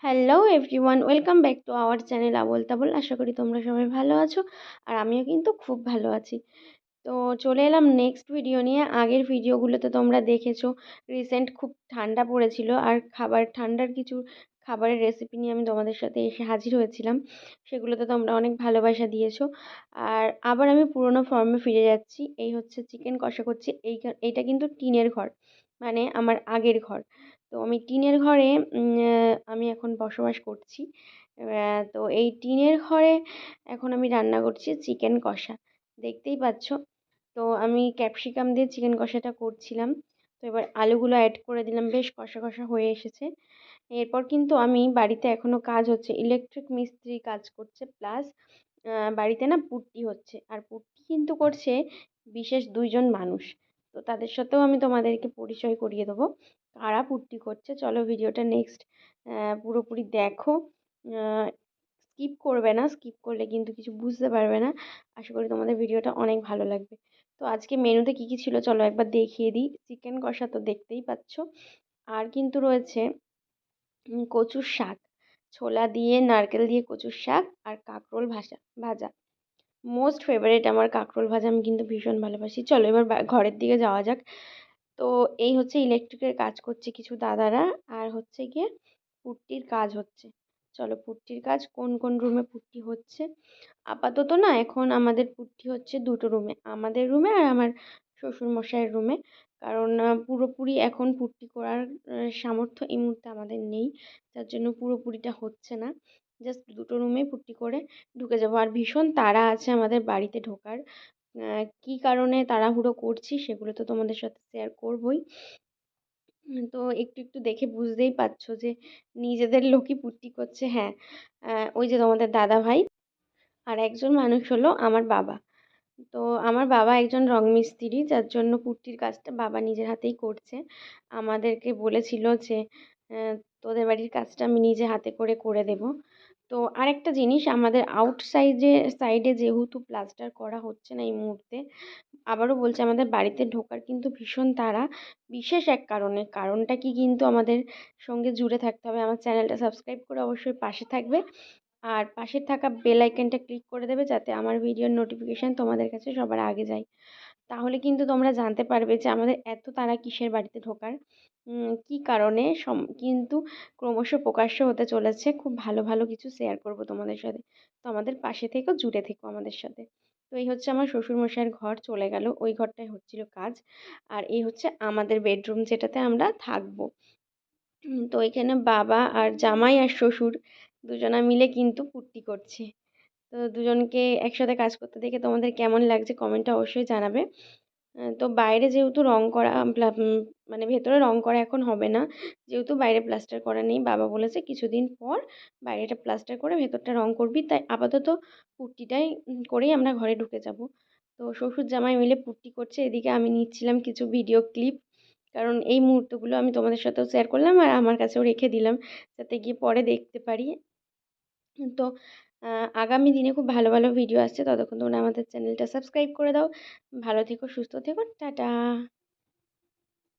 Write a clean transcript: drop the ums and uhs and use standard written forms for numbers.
Hello everyone, welcome back to our channel Abol Tabol. আশা করি তোমরা সবাই ভালো আছো আর আমিও কিন্তু খুব ভালো আছি। তো চলে এলাম নেক্সট ভিডিও নিয়ে। আগের ভিডিওগুলোতে তোমরা দেখেছো রিসেন্ট খুব ঠান্ডা পড়েছিল আর ঠান্ডার কিছু খাবারের রেসিপি নিয়ে আমি তোমাদের সাথে এসে হাজির হয়েছিলাম। সেগুলোতে তোমরা অনেক ভালোবাসা দিয়েছো। আর আবার আমি পুরোনো ফর্মে ফিরে যাচ্ছি। এই হচ্ছে চিকেন কষা করছি। এইটা কিন্তু টিনের ঘর, মানে আমার আগের ঘর। তো আমি টিনের ঘরে আমি এখন বসবাস করছি। তো এই টিনের ঘরে এখন আমি রান্না করছি চিকেন কষা, দেখতেই পাচ্ছ। তো আমি ক্যাপসিকাম দিয়ে চিকেন কষাটা করছিলাম। তো এবার আলুগুলো অ্যাড করে দিলাম, বেশ কষা কষা হয়ে এসেছে। এরপর কিন্তু আমি বাড়িতে এখনও কাজ হচ্ছে, ইলেকট্রিক মিস্ত্রি কাজ করছে, প্লাস বাড়িতে না পুট্টি হচ্ছে। আর পুট্টি কিন্তু করছে বিশেষ দুইজন মানুষ। তো তাদের সাথেও আমি তোমাদেরকে পরিচয় করিয়ে দেবো কারা পুট্টি করছে। চলো ভিডিওটা নেক্সট পুরোপুরি দেখো। স্কিপ করবে না, স্কিপ করলে কিন্তু কিছু বুঝতে পারবে না। আশা করি তোমাদের ভিডিওটা অনেক ভালো লাগবে। তো আজকে মেনুতে কী কী ছিল চলো একবার দেখিয়ে দিই। চিকেন কষা তো দেখতেই পাচ্ছ, আর কিন্তু রয়েছে কচুর শাক, ছোলা দিয়ে নারকেল দিয়ে কচুর শাক, আর কাঁকরোল ভাজা। মোস্ট ফেভারিট আমার কাঁকরোল ভাজা, আমি কিন্তু ভীষণ ভালোবাসি। চলো এবার ঘরের দিকে যাওয়া যাক। তো এই হচ্ছে ইলেকট্রিকের কাজ করছে কিছু দাদারা, আর হচ্ছে গিয়ে পুট্টির কাজ হচ্ছে। চলো পুট্টির কাজ কোন কোন রুমে পুট্টি হচ্ছে। আপাতত না এখন আমাদের পুট্টি হচ্ছে দুটো রুমে, আমাদের রুমে আর আমার শ্বশুর মশাইয়ের রুমে। কারণ পুরোপুরি এখন পুট্টি করার সামর্থ্য এই মুহূর্তে আমাদের নেই, যার জন্য পুরোপুরিটা হচ্ছে না। জাস্ট দুটো রুমেই পুট্টি করে ঢুকে যাবো। আর ভীষণ তাড়া আছে আমাদের বাড়িতে ঢোকার। কী কারণে তাড়াহুড়ো করছি সেগুলো তো তোমাদের সাথে শেয়ার করবই। তো একটু একটু দেখে বুঝতেই পারছো যে নিজেদের লোকই পুট্টি করছে। হ্যাঁ, ওই যে তোমাদের দাদা ভাই, আর একজন মানুষ হলো আমার বাবা। তো আমার বাবা একজন রং মিস্ত্রি, যার জন্য পুট্টির কাজটা বাবা নিজের হাতেই করছে। আমাদেরকে বলেছিল যে আহ, তোদের বাড়ির কাজটা আমি নিজে হাতে করে করে দেব। তো আরেকটা জিনিস, আমাদের সাইডে যেহেতু প্লাস্টার করা হচ্ছে না এই মুহূর্তে, আবারও বলছি আমাদের বাড়িতে ঢোকার কিন্তু ভীষণ তাড়া, বিশেষ এক কারণে। কারণটা কি কিন্তু আমাদের সঙ্গে জুড়ে থাকতে হবে। আমার চ্যানেলটা সাবস্ক্রাইব করে অবশ্যই পাশে থাকবে, আর পাশে থাকা বেল আইকনটা ক্লিক করে দেবে যাতে আমার ভিডিওর নোটিফিকেশান তোমাদের কাছে সবার আগে যায়। তাহলে কিন্তু তোমরা জানতে পারবে যে আমাদের এত তাড়া কিসের বাড়িতে ঢোকার, কী কারণে। কিন্তু ক্রমশ প্রকাশ্য হতে চলেছে, খুব ভালো ভালো কিছু শেয়ার করব তোমাদের সাথে। তো আমাদের পাশে থেকেও জুড়ে থেকো আমাদের সাথে। তো এই হচ্ছে আমার শ্বশুরমশাইয়ের ঘর, চলে গেল, ওই ঘরটায় হচ্ছিল কাজ। আর এই হচ্ছে আমাদের বেডরুম যেটাতে আমরা থাকবো। তো এখানে বাবা আর জামাই আর শ্বশুর দুজনা মিলে কিন্তু পুট্টি করছে। তো দুজনকে একসাথে কাজ করতে দেখে তোমাদের কেমন লাগছে কমেন্টে অবশ্যই জানাবে। তো বাইরে যেহেতু রং করা মানে ভেতরে রং করা এখন হবে না, যেহেতু বাইরে প্লাস্টার করা নেই, বাবা বলেছে কিছুদিন পর বাইরেটা প্লাস্টার করে ভেতরটা রং করবি, তাই আপাতত পুট্টিটাই করেই আমরা ঘরে ঢুকে যাব। তো শ্বশুর জামাই মিলে পুট্টি করছে, এদিকে আমি নিচ্ছিলাম কিছু ভিডিও ক্লিপ, কারণ এই মুহূর্তগুলো আমি তোমাদের সাথেও শেয়ার করলাম আর আমার কাছেও রেখে দিলাম যাতে গিয়ে পরে দেখতে পারি। তো আগামী দিনে খুব ভালো ভালো ভিডিও আসছে, ততক্ষণ তোমরা আমাদের চ্যানেলটা সাবস্ক্রাইব করে দাও। ভালো থেকো, সুস্থ থেকো, টাটা।